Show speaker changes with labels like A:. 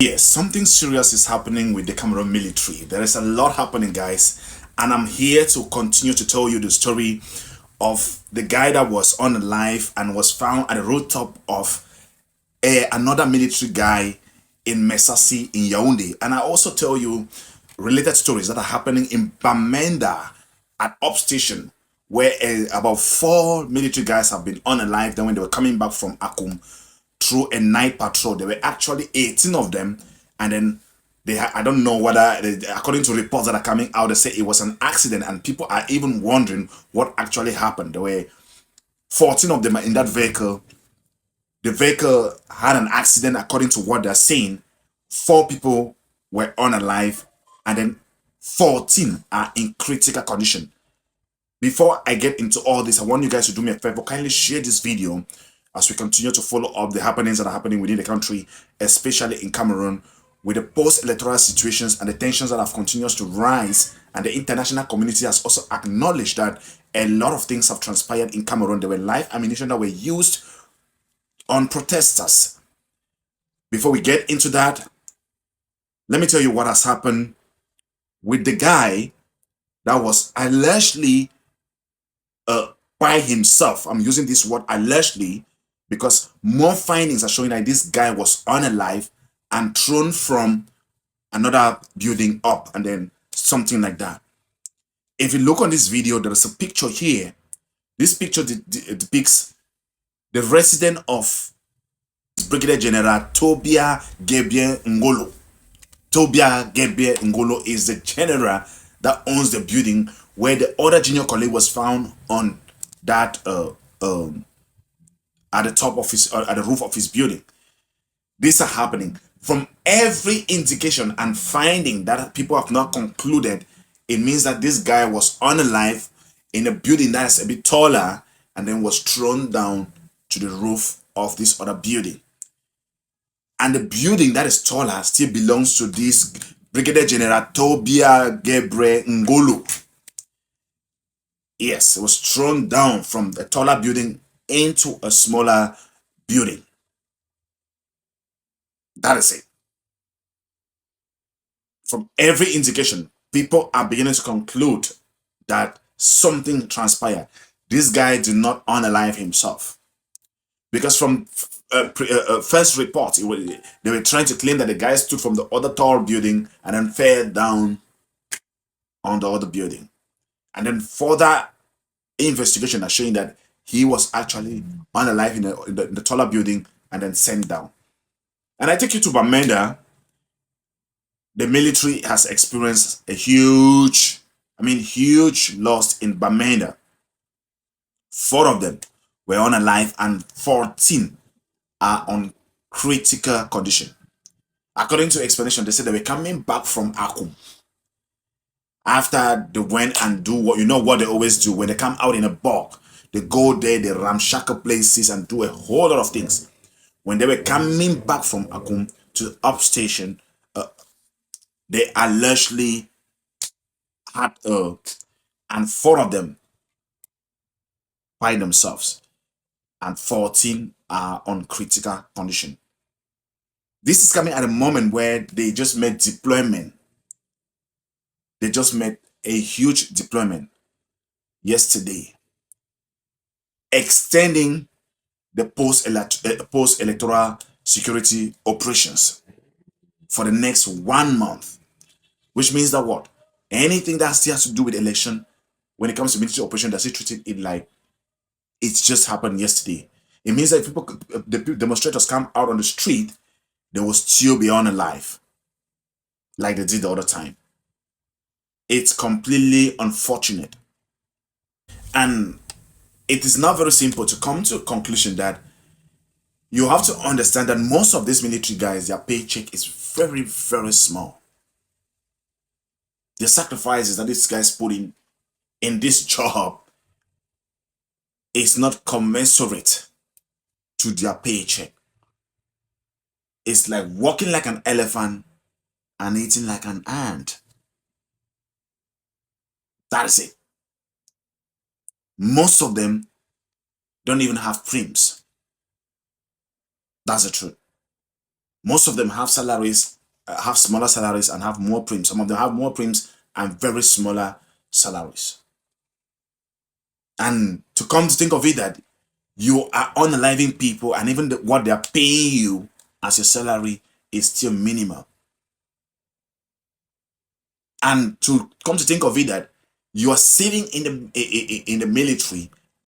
A: Yes, something serious is happening with the Cameroon military. There is a lot happening, guys, and I'm here to continue to tell you the story of the guy that was on live and was found at the rooftop of another military guy in messassi in Yaounde. And I also tell you related stories that are happening in Bamenda at Up Station, where about four military guys have been unalive. Then when they were coming back from Akum through a night patrol, there were actually 18 of them, and then I don't know whether, according to reports that are coming out, they say it was an accident, and people are even wondering what actually happened. There were 14 of them in that vehicle. The vehicle had an accident, according to what they're saying. Four people were unalive, and then 14 are in critical condition. Before I get into all this, I want you guys to do me a favor. Kindly share this video as we continue to follow up the happenings that are happening within the country, especially in Cameroon, with the post-electoral situations and the tensions that have continued to rise. And the international community has also acknowledged that a lot of things have transpired in Cameroon. There were live ammunition that were used on protesters. Before we get into that, let me tell you what has happened with the guy that was allegedly by himself. I'm using this word allegedly because more findings are showing that this guy was unalive and thrown from another building up and then something like that. If you look on this video, there is a picture here. This picture depicts the resident of Brigadier General Tobia Gebie Ngolo. Tobia Gebie Ngolo is the general that owns the building where the other junior colleague was found on that at the top of his at the roof of his building. These are happening from every indication and finding that people have not concluded. It means that this guy was unalive in a building that is a bit taller and then was thrown down to the roof of this other building. And the building that is taller still belongs to this Brigadier General Tobia Gebre Ngolo. Yes, it was thrown down from a taller building into a smaller building. That is it. From every indication, people are beginning to conclude that something transpired. This guy did not unalive himself. Because from first report, they were trying to claim that the guy stood from the other tall building and then fell down on the other building. And then further investigation are showing that he was actually unalive in the taller building and then sent down. And I take you to Bamenda. The military has experienced a huge loss in Bamenda. Four of them were unalive and 14 are on critical condition. According to explanation, they said they were coming back from Akum. After they went and do what they always do when they come out in a bulk. They go there, they ramshackle places and do a whole lot of things. When they were coming back from Akum to the up station, they allegedly had and four of them by themselves and 14 are on critical condition. This is coming at a moment where they just made deployment. They just made a huge deployment yesterday, extending the post-electoral security operations for the next 1 month, which means that what? Anything that still has to do with election, when it comes to military operation, they're still treating it like it's just happened yesterday. It means that if the demonstrators come out on the street, they will still be unalive, like they did the other time. It's completely unfortunate. And it is not very simple to come to a conclusion that you have to understand that most of these military guys, their paycheck is very, very small. The sacrifices that these guys put in this job is not commensurate to their paycheck. It's like walking like an elephant and eating like an ant. That's it. Most of them don't even have prims. That's the truth. Most of them have salaries, have smaller salaries and have more prims. Some of them have more prims and very smaller salaries. And to come to think of it, that you are unaliving people, and even what they are paying you as your salary is still minimal. And to come to think of it, that you are sitting in the military